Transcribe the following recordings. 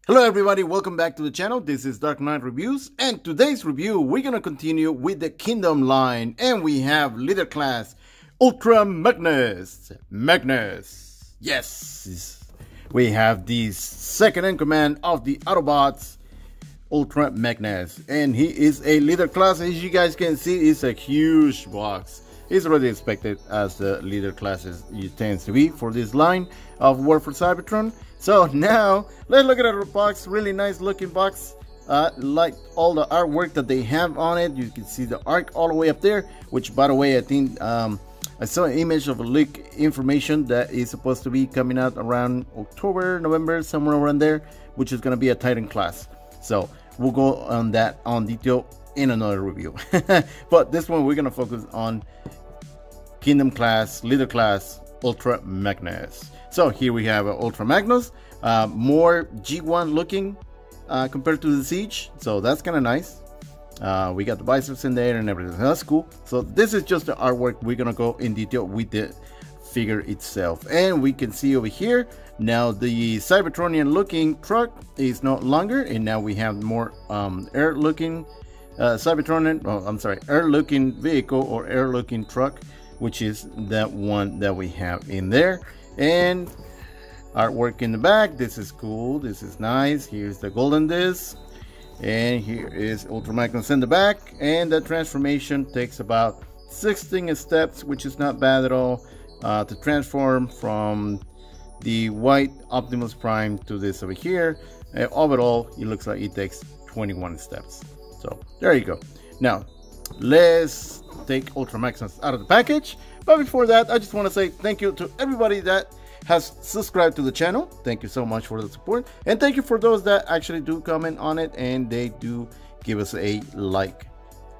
Hello everybody, welcome back to the channel. This is Dark Knight Reviews, and today's review we're gonna continue with the Kingdom line, and we have leader class Ultra Magnus. Yes, we have the second in command of the Autobots, Ultra Magnus, and he is a leader class. As you guys can see, it's a huge box. It's already expected as the leader classes it tends to be for this line of War for Cybertron. So now let's look at the box. Really nice looking box. Like all the artwork that they have on it. You can see the arc all the way up there, which by the way, I think I saw an image of a leak information that is supposed to be coming out around October, November, somewhere around there, which is going to be a Titan class. So we'll go on that on detail in another review. But this one we're going to focus on Kingdom class, leader class, Ultra Magnus. So here we have Ultra Magnus, more G1 looking compared to the Siege, so that's kind of nice. We got the biceps in there and everything, that's cool. So this is just the artwork. We're gonna go in detail with the figure itself, and we can see over here now the Cybertronian looking truck is no longer, and now we have more air looking Cybertronian, oh I'm sorry, air looking vehicle or air looking truck, which is that one that we have in there. And artwork in the back. This is cool, this is nice. Here's the golden disc, and here is Ultra Magnus in the back, and the transformation takes about 16 steps, which is not bad at all, to transform from the white Optimus Prime to this over here. Overall it looks like it takes 21 steps. So there you go. Now let's take Ultra Magnus out of the package. But before that, I just want to say thank you to everybody that has subscribed to the channel. Thank you so much for the support, and thank you for those that actually do comment on it and they do give us a like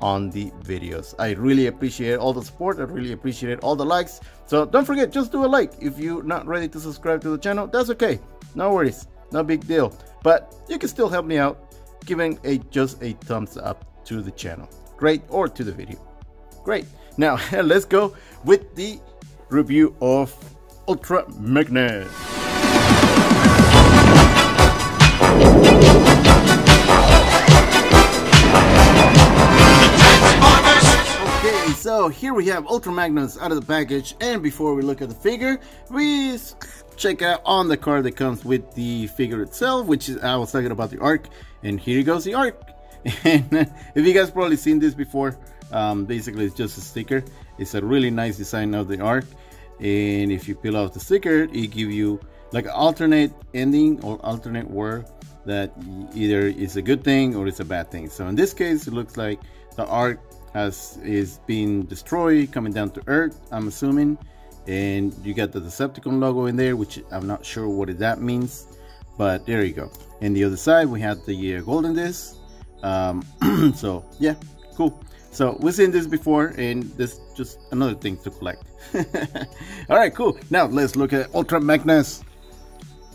on the videos. I really appreciate all the support. I really appreciate all the likes. So don't forget, just do a like. If you're not ready to subscribe to the channel, that's okay, no worries, no big deal, but you can still help me out giving just a thumbs up to the channel, great, or to the video, great. Now let's go with the review of Ultra Magnus. Okay, so here we have Ultra Magnus out of the package, and before we look at the figure, we check out on the card that comes with the figure itself, which is, I was talking about the arc, and here goes the arc. And if you guys probably seen this before, basically it's just a sticker. It's a really nice design of the arc, and if you peel off the sticker, it gives you like an alternate ending or alternate word that either is a good thing or it's a bad thing. So in this case, it looks like the arc is being destroyed, coming down to Earth, I'm assuming, and you got the Decepticon logo in there, which I'm not sure what that means, but there you go. And the other side we have the golden disc. So yeah, cool. So we've seen this before, and this is just another thing to collect. All right, cool. Now let's look at Ultra Magnus.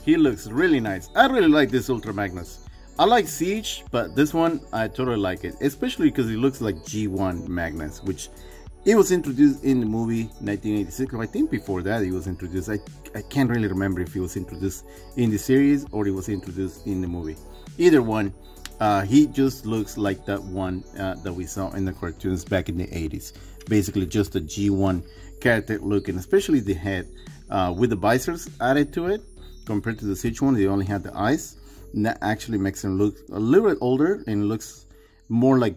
He looks really nice. I really like this Ultra Magnus. I like Siege, but this one I totally like it, especially because it looks like G1 Magnus, which it was introduced in the movie 1986. I think before that it was introduced. I can't really remember if it was introduced in the series or it was introduced in the movie. Either one. He just looks like that one that we saw in the cartoons back in the 80s. Basically just a G1 character look, and especially the head with the biceps added to it compared to the Siege one. They only had the eyes, and that actually makes him look a little bit older and looks more like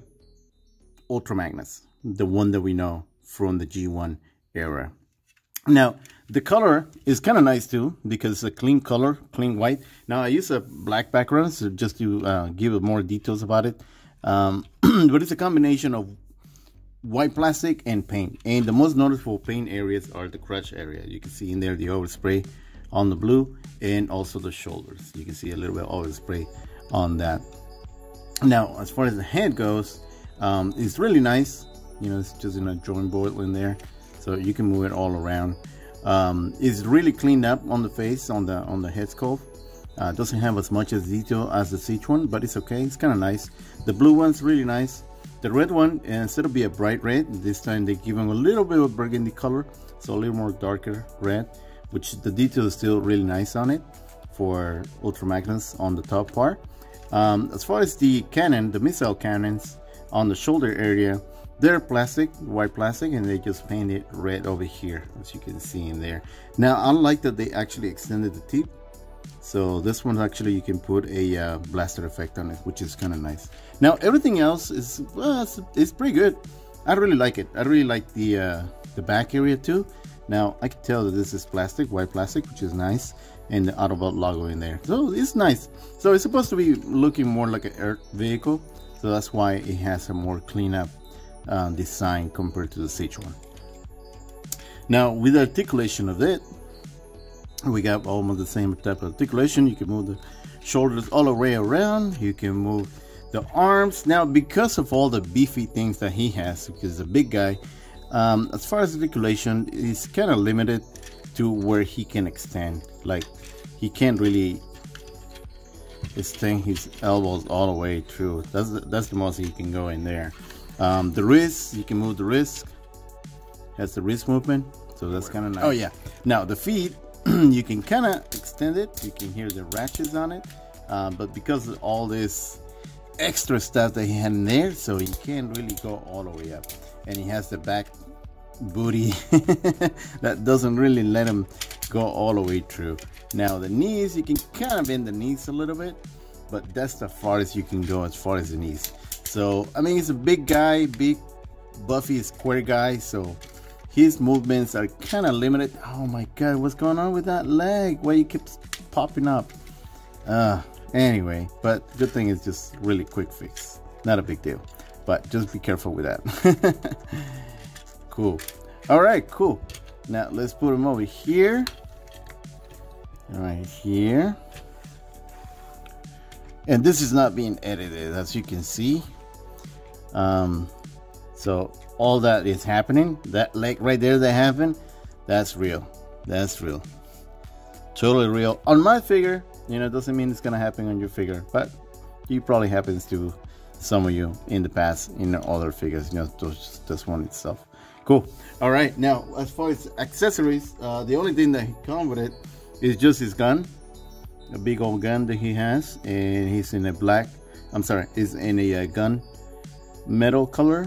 Ultra Magnus, the one that we know from the G1 era. Now the color is kind of nice too, because it's a clean color, clean white. Now I use a black background so just to give more details about it, but it's a combination of white plastic and paint, and the most noticeable paint areas are the crotch area. You can see in there the overspray on the blue, and also the shoulders. You can see a little bit of overspray on that. Now as far as the head goes, it's really nice. You know, it's just in a drawing board in there, so you can move it all around. It's really cleaned up on the face, on the head sculpt. Doesn't have as much as detail as the Siege one, but it's okay. It's kind of nice. The blue one's really nice. The red one, instead of being a bright red, this time they give them a little bit of burgundy color, so a little more darker red, which the detail is still really nice on it. for Ultra Magnus on the top part. As far as the cannon, the missile cannons on the shoulder area, they're plastic, white plastic, and they just paint it red over here, as you can see in there. Now I like that they actually extended the tip, so this one actually you can put a blaster effect on it, which is kind of nice. Now everything else is it's pretty good. I really like it. I really like the back area too. Now I can tell that this is plastic, white plastic, which is nice, and the Autobot logo in there, so it's nice. So it's supposed to be looking more like an Earth vehicle, so that's why it has a more clean up design compared to the Siege one. Now with the articulation of it, we got almost the same type of articulation. You can move the shoulders all the way around, you can move the arms. Now because of all the beefy things that he has, because he's a big guy, as far as articulation, he's kind of limited to where he can extend. Like he can't really extend his elbows all the way through. That's the most he can go in there. The wrist, you can move the wrist, has the wrist movement, so that's kind of nice. Oh yeah, now the feet, you can kind of extend it, you can hear the ratchets on it, but because of all this extra stuff that he had in there, so he can't really go all the way up. And he has the back booty that doesn't really let him go all the way through. Now the knees, you can kind of bend the knees a little bit, but that's the farthest you can go as far as the knees. So I mean, he's a big guy, big buffy square guy, so his movements are kind of limited. Oh my god, what's going on with that leg? Why it keeps popping up? Anyway, but good thing is just really quick fix, not a big deal, but just be careful with that. Cool. All right, cool. Now let's put him over here, right here. And this is not being edited, as you can see. So all that is happening, that leg right there that happened, that's real. That's real. Totally real. On my figure, you know, it doesn't mean it's gonna happen on your figure, but it probably happens to some of you in the past in other figures, you know, this one itself. Cool. All right, now as far as accessories, the only thing that comes with it is just his gun, a big old gun that he has, and he's in a black, I'm sorry, is in a gun metal color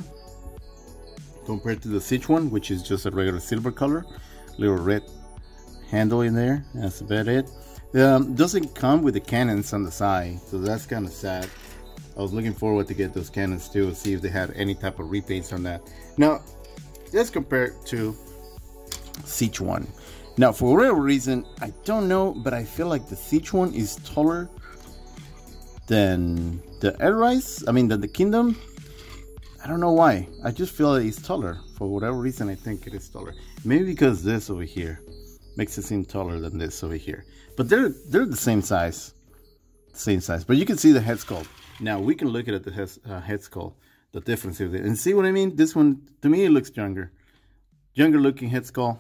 compared to the Siege one, which is just a regular silver color, little red handle in there. That's about it. Doesn't come with the cannons on the side, so that's kind of sad. I was looking forward to get those cannons too, see if they had any type of repaints on that. Now let's compare it to Siege one. Now for whatever reason, I don't know, but I feel like the Siege one is taller than the Airrise, I mean than the Kingdom. I don't know why, I just feel that it's taller. For whatever reason, I think it is taller. Maybe because this over here makes it seem taller than this over here. But they're the same size. But you can see the head sculpt. Now we can look at the head sculpt, the difference of it, and see what I mean. This one, to me, it looks younger looking head sculpt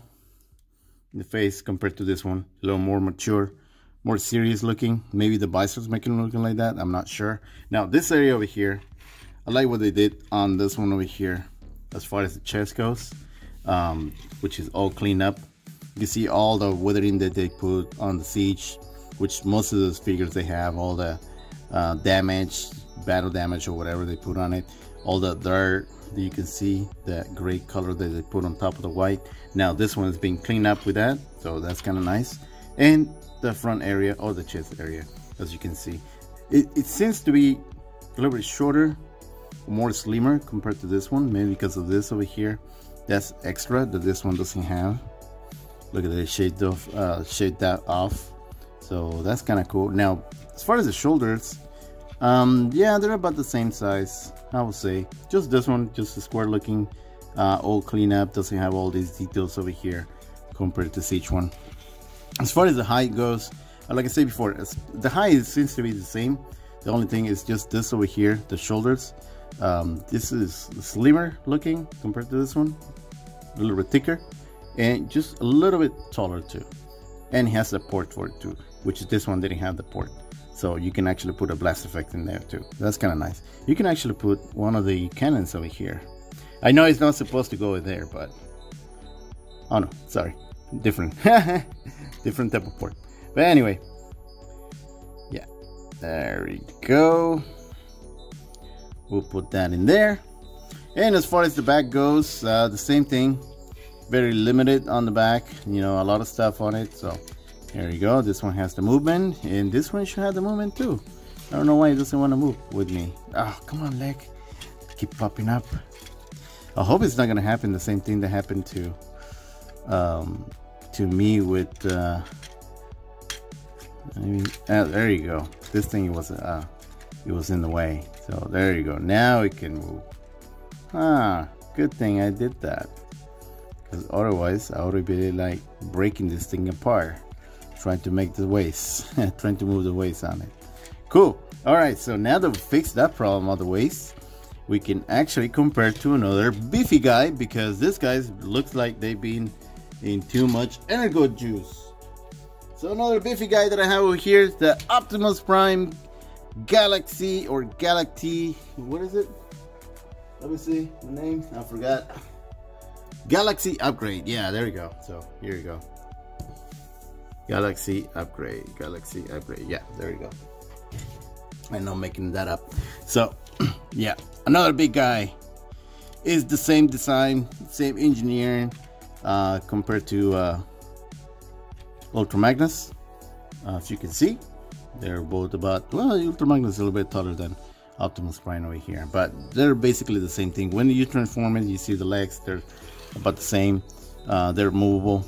in the face compared to this one. A little more mature, more serious looking. Maybe the biceps making it looking like that, I'm not sure. Now this area over here, I like what they did on this one over here as far as the chest goes, which is all cleaned up. You can see all the weathering that they put on the Siege, which most of those figures they have all the damage, battle damage or whatever they put on it, all the dirt that you can see, that gray color that they put on top of the white. Now this one is being cleaned up with that, so that's kind of nice. And the front area or the chest area, as you can see, it seems to be a little bit shorter, more slimmer compared to this one, maybe because of this over here. That's extra that this one doesn't have. Look at that, shade that off, so that's kind of cool. Now as far as the shoulders, yeah, they're about the same size, I would say. Just this one, just a square looking, all clean up, doesn't have all these details over here compared to Siege one. As far as the height goes, like I said before, the height seems to be the same. The only thing is just this over here, the shoulders. This is slimmer looking compared to this one, a little bit thicker, and just a little bit taller too. And it has a port for it too, which is this one didn't have the port. So you can actually put a blast effect in there too. That's kind of nice. You can actually put one of the cannons over here. I know it's not supposed to go in there, but oh no, sorry, different different type of port. But anyway, There we go. We'll put that in there. And as far as the back goes, the same thing. Very limited on the back, you know, a lot of stuff on it. So there you go. This one has the movement, and this one should have the movement too. I don't know why it doesn't want to move with me. Oh, come on, leg. Keep popping up. I hope it's not going to happen the same thing that happened to me with there you go. This thing was it was in the way. So there you go. Now it can move. Good thing I did that, because otherwise I would be like breaking this thing apart, trying to make the waist, trying to move the waist on it. Cool. All right, so now that we fixed that problem of the waist, we can actually compare to another beefy guy, because this guy looks like they've been in too much Energo juice. So another beefy guy that I have over here is the Optimus Prime Galaxy or Galaxy. What is it? Let me see the name. I forgot. Galaxy Upgrade. Yeah, there you go. So here you go. Galaxy Upgrade. Galaxy Upgrade. Yeah, there you go. I know, making that up. So yeah, another big guy. Is the same design, same engineering compared to Ultra Magnus. As you can see, they're both about, well, Ultra Magnus is a little bit taller than Optimus Prime over here, but they're basically the same thing. When you transform it, you see the legs, they're about the same. They're movable.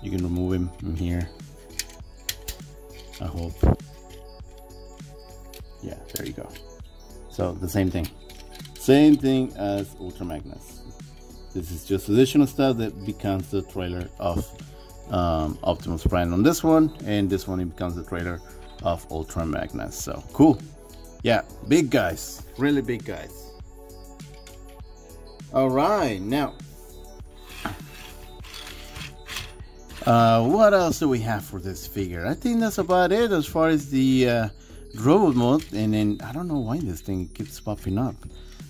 You can remove him from here, I hope. Yeah, there you go. So the same thing as Ultra Magnus. This is just additional stuff that becomes the trailer of Optimus Prime on this one, and this one it becomes the trailer of Ultra Magnus. So cool. Yeah, big guys, really big guys. All right, now what else do we have for this figure? I think that's about it as far as the robot mode. And then I don't know why this thing keeps popping up.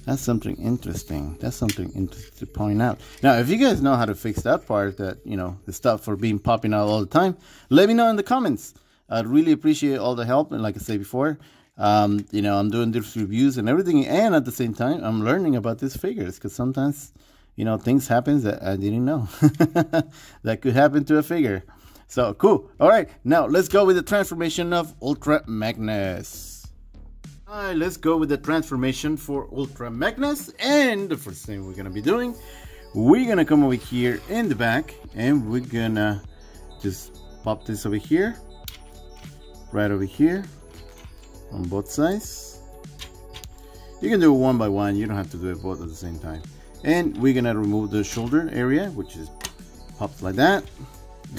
That's something interesting. That's something interesting to point out. Now, if you guys know how to fix that part, that, you know, the stuff for being popping out all the time, let me know in the comments. I'd really appreciate all the help. And like I said before, you know, I'm doing these reviews and everything, and at the same time I'm learning about these figures, because sometimes, you know, things happen that I didn't know that could happen to a figure. So cool. All right, now let's go with the transformation of Ultra Magnus. All right, let's go with the transformation for Ultra Magnus. And the first thing we're gonna be doing, we're gonna come over here in the back, and we're gonna just pop this over here, right over here on both sides. You can do it one by one, you don't have to do it both at the same time. And we're gonna remove the shoulder area, which is pops like that.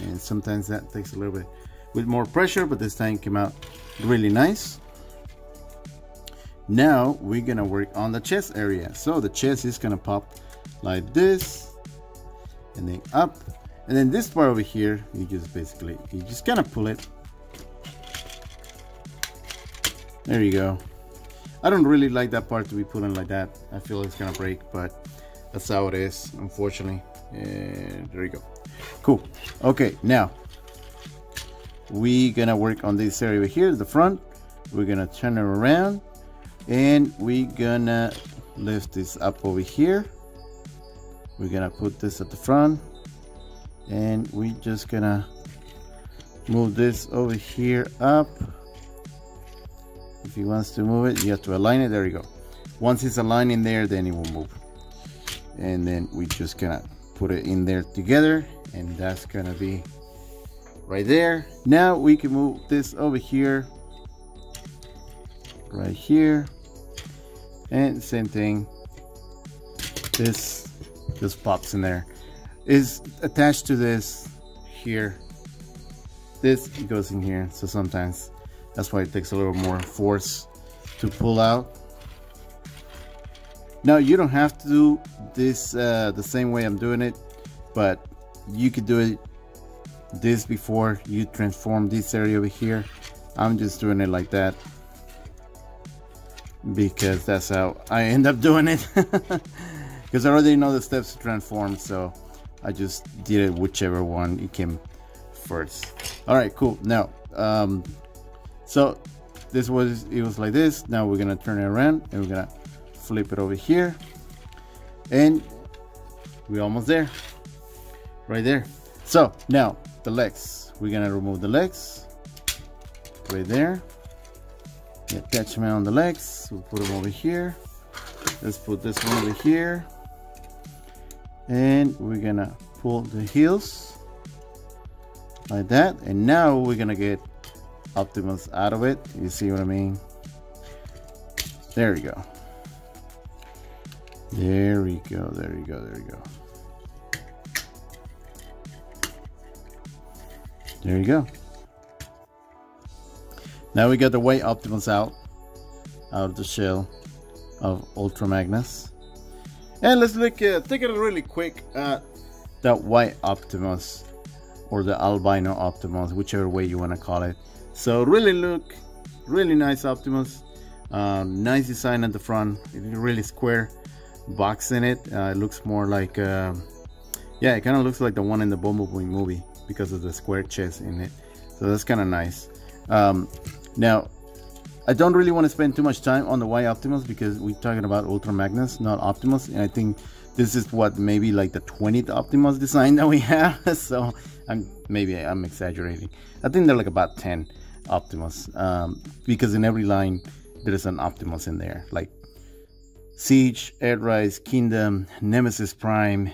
And sometimes that takes a little bit with more pressure, but this time came out really nice. Now we're gonna work on the chest area. So the chest is gonna pop like this, and then up, and then this part over here, you just kind of pull it. There you go. I don't really like that part to be put in like that. I feel it's gonna break, but that's how it is, unfortunately. And there you go. Cool. Okay, now we're gonna work on this area over here, the front. We're gonna turn it around, and we're gonna lift this up over here. We're gonna put this at the front, and we're just gonna move this over here up. If he wants to move it, you have to align it. There you go. Once it's aligned in there, then it will move. And then we just gonna put it in there together, and that's gonna be right there. Now we can move this over here, right here, and same thing. This just pops in there. Is attached to this here. This goes in here, so sometimes that's why it takes a little more force to pull out. Now you don't have to do this the same way I'm doing it, but you could do it this before you transform this area over here. I'm just doing it like that because that's how I end up doing it. Because I already know the steps to transform, so I just did it whichever one it came first. All right, cool. Now so it was like this. Now we're gonna turn it around and we're gonna flip it over here, and we're almost there, right there. So now the legs, we're gonna remove the legs right there. The attachment on the legs, we'll put them over here. Let's put this one over here, and we're gonna pull the heels like that. And now we're gonna get Optimus out of it. You see what I mean? There we go. There we go. There we go. There we go. There you go. Now we got the white Optimus out of the shell of Ultra Magnus. And let's look at, take it really quick at that white Optimus, or the albino Optimus, whichever way you want to call it. So really nice Optimus. Nice design at the front. It's really square box in it. It looks more like, yeah, it kind of looks like the one in the Bumblebee movie because of the square chest in it. So that's kind of nice. Now, I don't really want to spend too much time on the white Optimus because we're talking about Ultra Magnus, not Optimus. And I think this is what, maybe like the 20th Optimus design that we have. So maybe I'm exaggerating. I think they're like about 10 Optimus, because in every line there's an Optimus in there, like Siege, Earthrise, Kingdom, Nemesis Prime,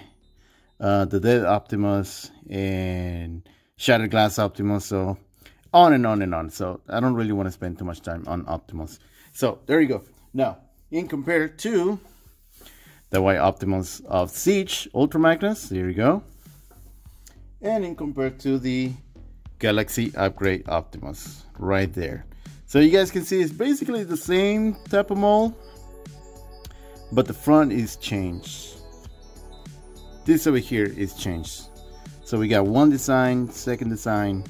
the Dead Optimus, and Shattered Glass Optimus, so on and on and on. So I don't really want to spend too much time on Optimus. So there you go. Now, in compared to the white Optimus of Siege, Ultra Magnus, there you go. And in compared to the Galaxy Upgrade Optimus, right there. So you guys can see it's basically the same type of mold, but the front is changed. This over here is changed. So we got one design, second design,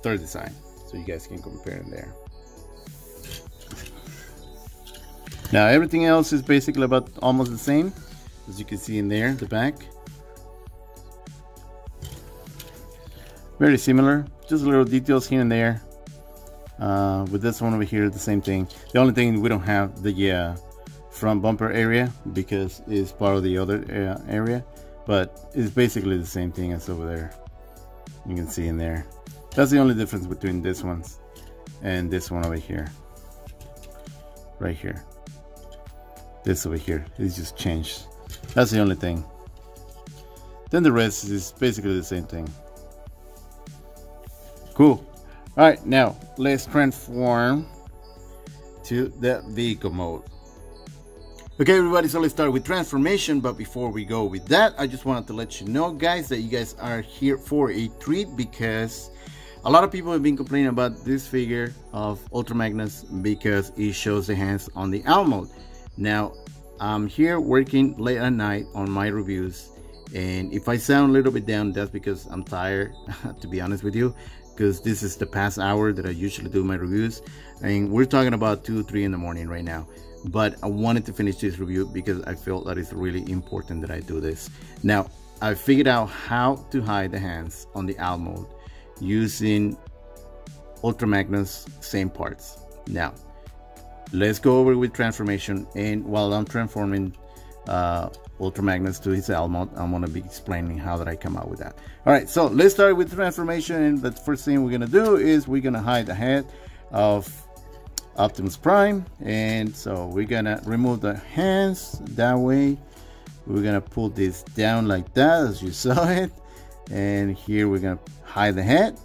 third design. So you guys can compare them there. Now everything else is basically about almost the same, as you can see in there, the back. Very similar, just little details here and there. With this one over here, the same thing. The only thing, we don't have the front bumper area because it's part of the other area, but it's basically the same thing as over there. You can see in there. That's the only difference between this ones and this one over here. Right here. This over here is just changed. That's the only thing. Then the rest is basically the same thing. Cool. All right, now let's transform to the vehicle mode. Okay, everybody, so let's start with transformation. But before we go with that, I just wanted to let you know, guys, that you guys are here for a treat, because a lot of people have been complaining about this figure of Ultra Magnus because it shows the hands on the owl mode. Now, I'm here working late at night on my reviews, and if I sound a little bit down, that's because I'm tired, to be honest with you, because this is the past hour that I usually do my reviews, and we're talking about 2 or 3 in the morning right now. But I wanted to finish this review because I feel that it's really important that I do this. Now, I figured out how to hide the hands on the owl mode using Ultra Magnus same parts. Now, let's go over with transformation, and while I'm transforming Ultra Magnus to his owl mode, I'm going to be explaining how that I come out with that. Alright, so let's start with transformation, and the first thing we're going to do is we're going to hide the head of Optimus Prime. And so we're going to remove the hands that way. We're going to pull this down like that, as you saw it, and here we're going to hide the head.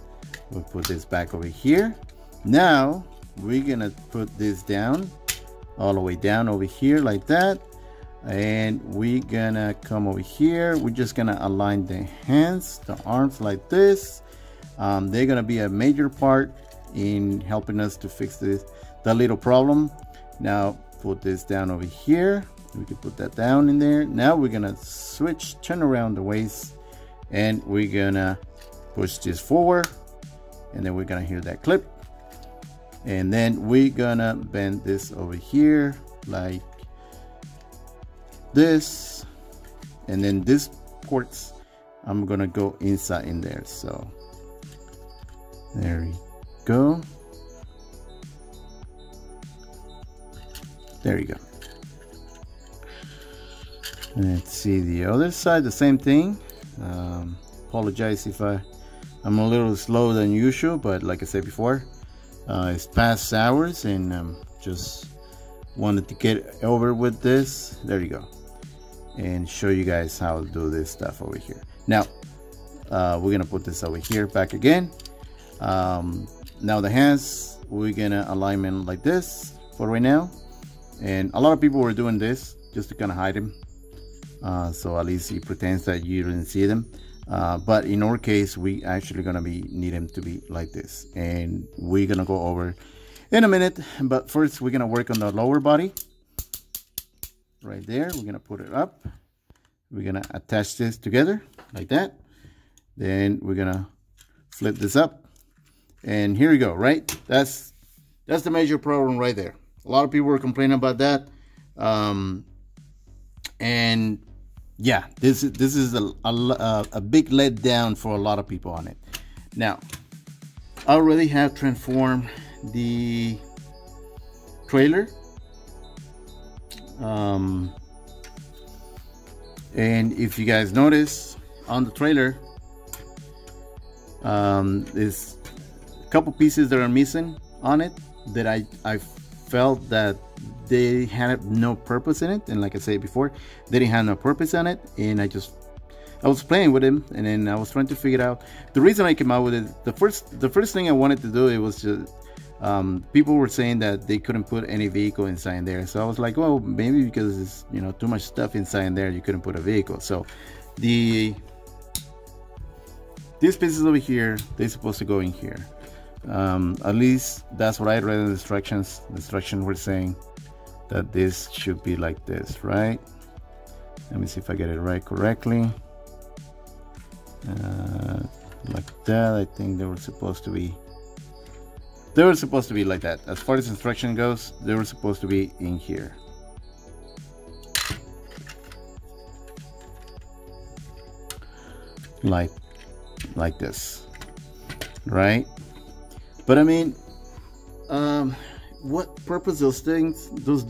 We'll put this back over here. Now we're going to put this down, all the way down over here like that, and we're gonna come over here. We're just gonna align the hands, the arms like this. They're gonna be a major part in helping us to fix this, that little problem. Now put this down over here. We can put that down in there. Now we're gonna switch, turn around the waist, and we're gonna push this forward, and then we're gonna hear that clip, and then we're gonna bend this over here like this, and then this ports, I'm gonna go inside in there. So there we go. There you go. Let's see the other side, the same thing. Apologize if I'm a little slower than usual, but like I said before, it's past hours and just wanted to get over with this. There you go, and show you guys how to do this stuff over here. Now we're gonna put this over here back again. Now the hands, we're gonna alignment like this for right now, and a lot of people were doing this just to kind of hide them, so at least he pretends that you didn't see them. But in our case, we actually gonna need them to be like this, and we're gonna go over in a minute. But first, we're gonna work on the lower body right there. We're gonna put it up. We're gonna attach this together like that. Then we're gonna flip this up, and here we go. Right, that's the major problem right there. A lot of people were complaining about that, and yeah, this is a big letdown for a lot of people on it. Now, I already have transformed the trailer, and if you guys notice on the trailer, there's a couple pieces that are missing on it that I felt that they had no purpose in it, and like I said before, they didn't have no purpose on it, and I was playing with them, and then I was trying to figure out the reason I came out with it. The first thing I wanted to do, it was just people were saying that they couldn't put any vehicle inside there, so I was like, well, maybe because it's, you know, too much stuff inside there, you couldn't put a vehicle. So these pieces over here, they're supposed to go in here. At least that's what I read in the instructions. The instructions were saying that this should be like this, right? Let me see if I get it right correctly. Like that. I think they were supposed to be like that. As far as instruction goes, they were supposed to be in here. Like this, right? But I mean, what purpose those things, those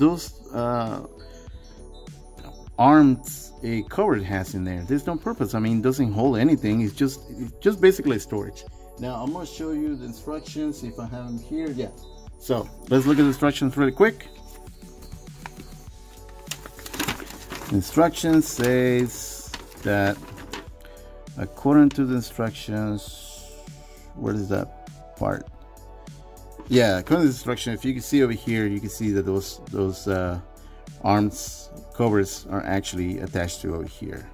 arms a cover has in there? There's no purpose. I mean, it doesn't hold anything. It's just basically storage. Now I'm gonna show you the instructions if I have them here. Yeah. So let's look at the instructions really quick. The instruction says that according to the instructions, where is that part? Yeah, according to the instruction, if you can see over here, you can see that those arms covers are actually attached to over here.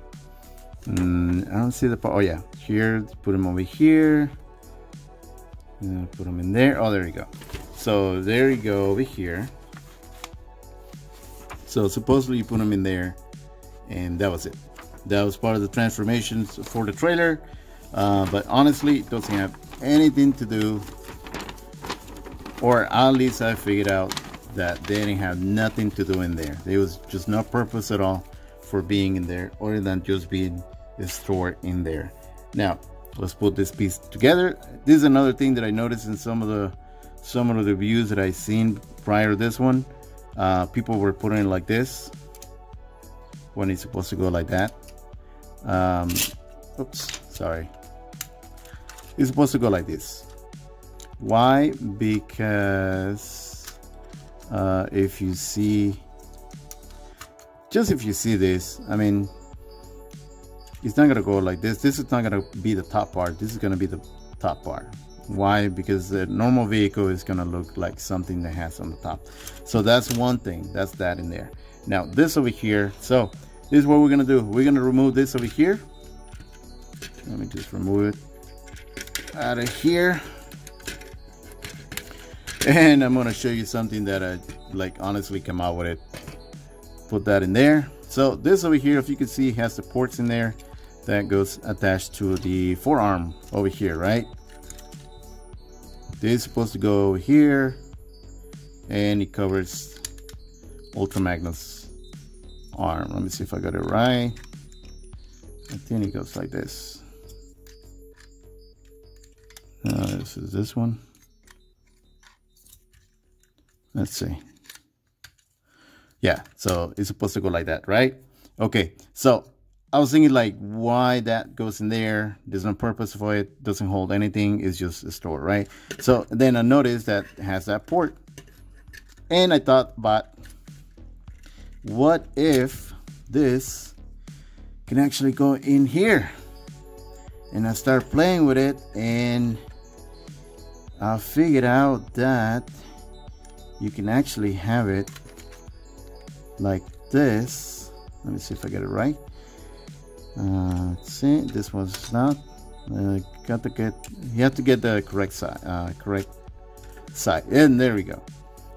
I don't see the part. Oh yeah, here, put them over here. Put them in there. Oh, there you go. So there you go over here. So supposedly you put them in there, and that was it. That was part of the transformations for the trailer, but honestly, it doesn't have anything to do, or at least I figured out that they didn't have nothing to do in there. There was just no purpose at all for being in there, other than just being stored in there. Now let's put this piece together. This is another thing that I noticed in some of the reviews that I seen prior to this one. People were putting it like this when it's supposed to go like that. Oops, sorry. It's supposed to go like this. Why? Because if you see this, I mean, it's not gonna go like this. This is not gonna be the top part. This is gonna be the top part. Why? Because the normal vehicle is gonna look like something that has on the top. So that's one thing. That's that in there. Now this over here. So this is what we're gonna do. We're gonna remove this over here. Let me just remove it out of here. And I'm gonna show you something that I honestly come out with it. Put that in there. So this over here, if you can see, has the ports in there that goes attached to the forearm over here, right? This is supposed to go over here, and it covers Ultra Magnus arm. Let me see if I got it right. I think it goes like this. This is this one. Let's see. Yeah, so it's supposed to go like that, right? Okay, so I was thinking like why that goes in there. There's no purpose for it, doesn't hold anything, it's just a store, right? So then I noticed that it has that port, and I thought, but what if this can actually go in here? And I start playing with it, and I figured out that you can actually have it like this. Let me see if I get it right. Let's see, this one's not. You have to get the correct side, and there we go.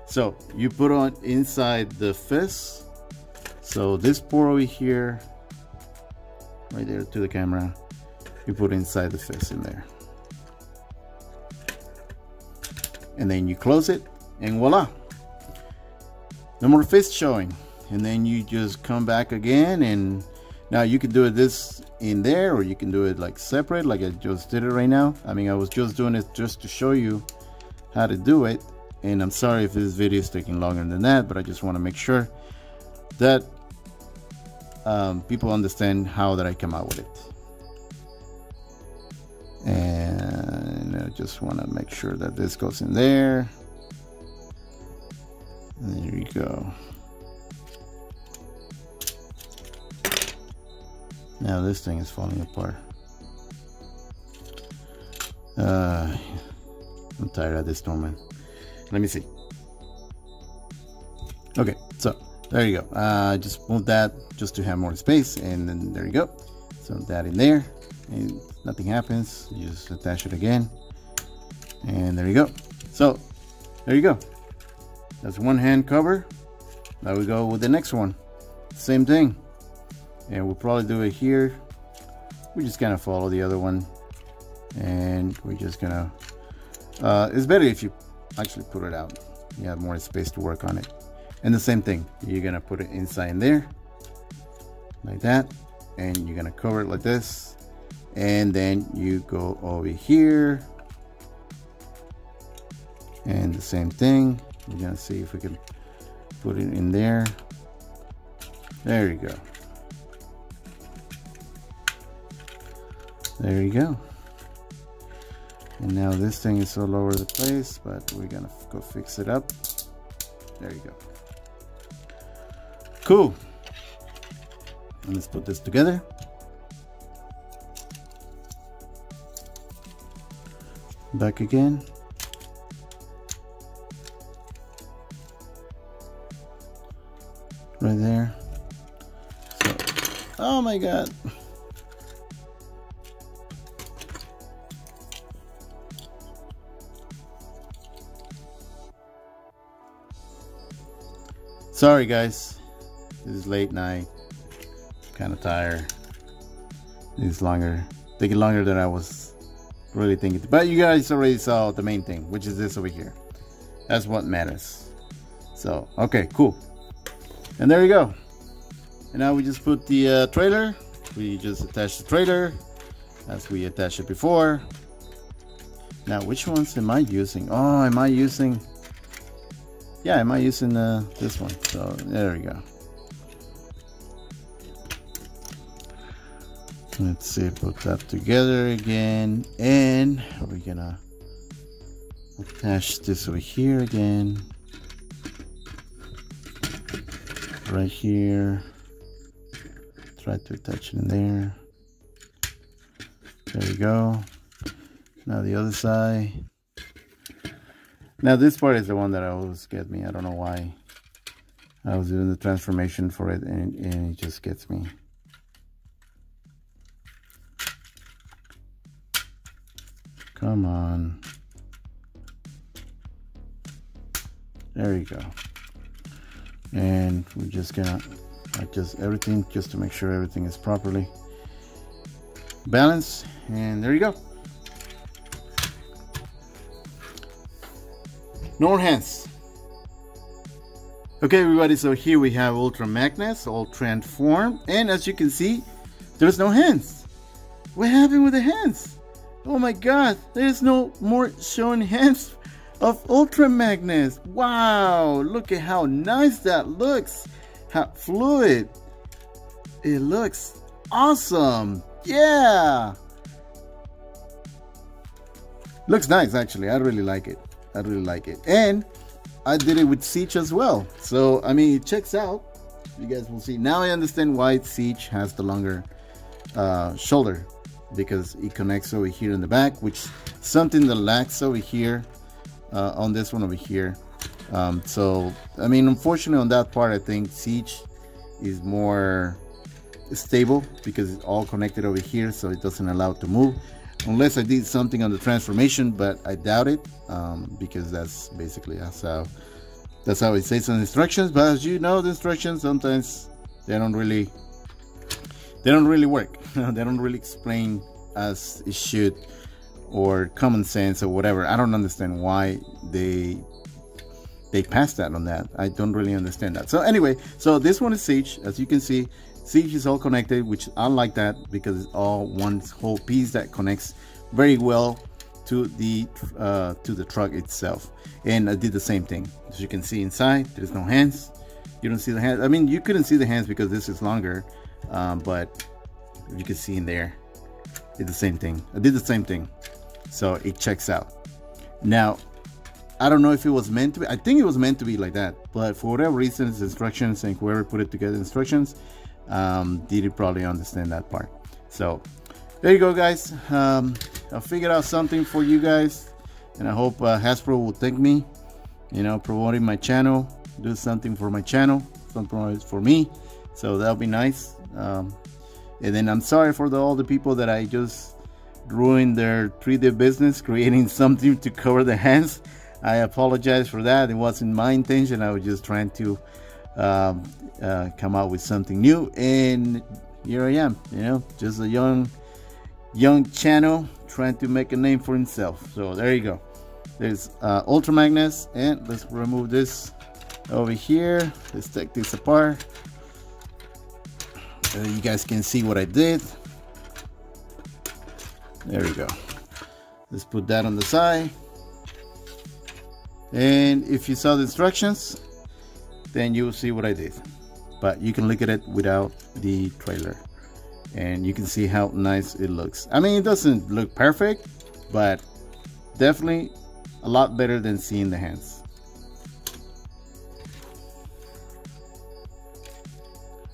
So you put on inside the fist. So this port over here, right there to the camera, you put inside the fist in there, and then you close it, and voila, no more fist showing. And then you just come back again, and now you can do it this in there, or you can do it like separate, like I just did it right now. I mean, I was just doing it just to show you how to do it, and I'm sorry if this video is taking longer than that, but I just want to make sure that people understand how that I come out with it. And I just want to make sure that this goes in there. There you go. Now this thing is falling apart. I'm tired of this storm, man. Let me see. Okay, so there you go. Just move that just to have more space, and then there you go. So that in there, and nothing happens. You just attach it again, and there you go. So there you go. That's one hand cover. Now we go with the next one. Same thing. And we'll probably do it here. We just kind of follow the other one, and we're just gonna it's better if you actually put it out. You have more space to work on it. And the same thing, you're gonna put it inside in there like that, and you're gonna cover it like this, and then you go over here, and the same thing. We're gonna see if we can put it in there. There you go. There you go. And now this thing is all over the place, but we're gonna go fix it up. There you go. Cool. And let's put this together. Back again. Right there. So, oh my God. Sorry guys, this is late night, kind of tired. It's taking longer than I was really thinking. But you guys already saw the main thing, which is this over here. That's what matters. So, okay, cool. And there you go. And now we just put the trailer. We just attach the trailer as we attached it before. Now, which ones am I using? Oh, am I using... Yeah, am I using this one? So there we go. Let's see, put that together again, and we're gonna attach this over here again, right here. Try to attach it in there. There we go. Now the other side. Now this part is the one that always gets me. I don't know why. I was doing the transformation for it, and it just gets me. Come on. There you go. And we're just gonna adjust everything just to make sure everything is properly balanced. And there you go. No more hands. Okay everybody, so here we have Ultra Magnus all transformed, and as you can see, there's no hands. What happened with the hands? Oh my God, there's no more showing hands of Ultra Magnus. Wow, look at how nice that looks. How fluid. It looks awesome. Yeah. Looks nice, actually. I really like it. I really like it. And I did it with Siege as well. So, I mean, it checks out. You guys will see. Now I understand why Siege has the longer shoulder, because it connects over here in the back, which something that lacks over here on this one over here. So, I mean, unfortunately on that part, I think Siege is more stable because it's all connected over here, so it doesn't allow it to move. Unless I did something on the transformation, but I doubt it, because that's basically that's how it says in the instructions. But as you know, the instructions sometimes they don't really work. They don't really explain as it should, or common sense or whatever. I don't understand why they passed that on that. I don't really understand that. So anyway, so this one is Siege. As you can see, Siege is all connected, which I like that because it's all one whole piece that connects very well to the truck itself. And I did the same thing. As you can see inside, there's no hands. You don't see the hands. I mean, you couldn't see the hands because this is longer, but you can see in there, it's the same thing. I did the same thing, so it checks out. Now, I don't know if it was meant to be. I think it was meant to be like that, but for whatever reason, it's instructions, and whoever put it together, instructions, didn't probably understand that part. So there you go, guys. I figured out something for you guys, and I hope Hasbro will thank me, you know, promoting my channel, do something for my channel, something for me. So that'll be nice. And then I'm sorry for all the people that I just ruined their 3D business creating something to cover the hands. I apologize for that. It wasn't my intention. I was just trying to come out with something new, and here I am, you know, just a young channel trying to make a name for himself. So there you go. There's Ultra Magnus, and let's remove this over here. Let's take this apart. You guys can see what I did. There we go. Let's put that on the side. And if you saw the instructions, then you will see what I did. But you can look at it without the trailer, and you can see how nice it looks. I mean, it doesn't look perfect, but definitely a lot better than seeing the hands.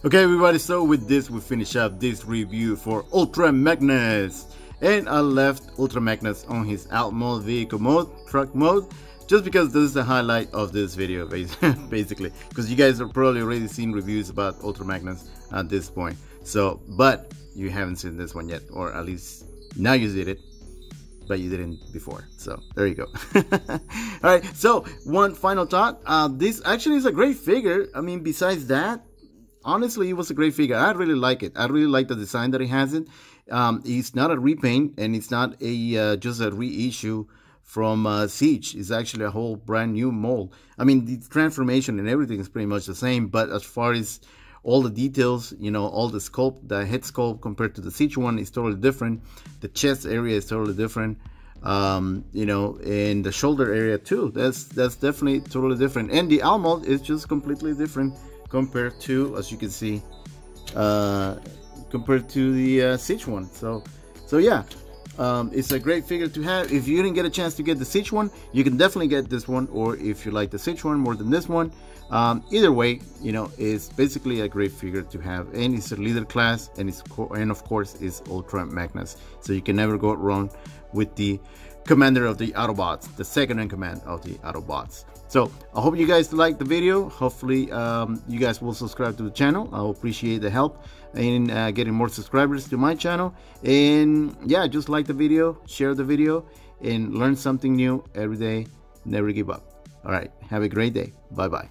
Okay, everybody, so with this we finish up this review for Ultra Magnus, and I left Ultra Magnus on his out mode, vehicle mode, truck mode, just because this is the highlight of this video, basically, because you guys have probably already seen reviews about Ultra Magnus at this point. So, but you haven't seen this one yet, or at least now you did it, but you didn't before. So there you go. All right, so one final thought. This actually is a great figure. I mean, besides that, honestly, it was a great figure. I really like it. I really like the design that it has. It's not a repaint, and it's not a just a reissue from Siege. It's actually a whole brand new mold. I mean, the transformation and everything is pretty much the same, but as far as all the details, you know, all the sculpt, the head sculpt compared to the Siege one is totally different. The chest area is totally different. You know, and the shoulder area too. That's definitely totally different. And the arm mold is just completely different compared to, as you can see, compared to the Siege one. So yeah, it's a great figure to have. If you didn't get a chance to get the Siege one, you can definitely get this one, or if you like the Siege one more than this one, either way, you know, it's basically a great figure to have, and it's a leader class, and of course it's Ultra Magnus, so you can never go wrong with the commander of the Autobots, the second in command of the Autobots. So I hope you guys liked the video. Hopefully you guys will subscribe to the channel. I'll appreciate the help in getting more subscribers to my channel. And yeah, just like the video, share the video, and learn something new every day. Never give up. All right, have a great day. Bye bye.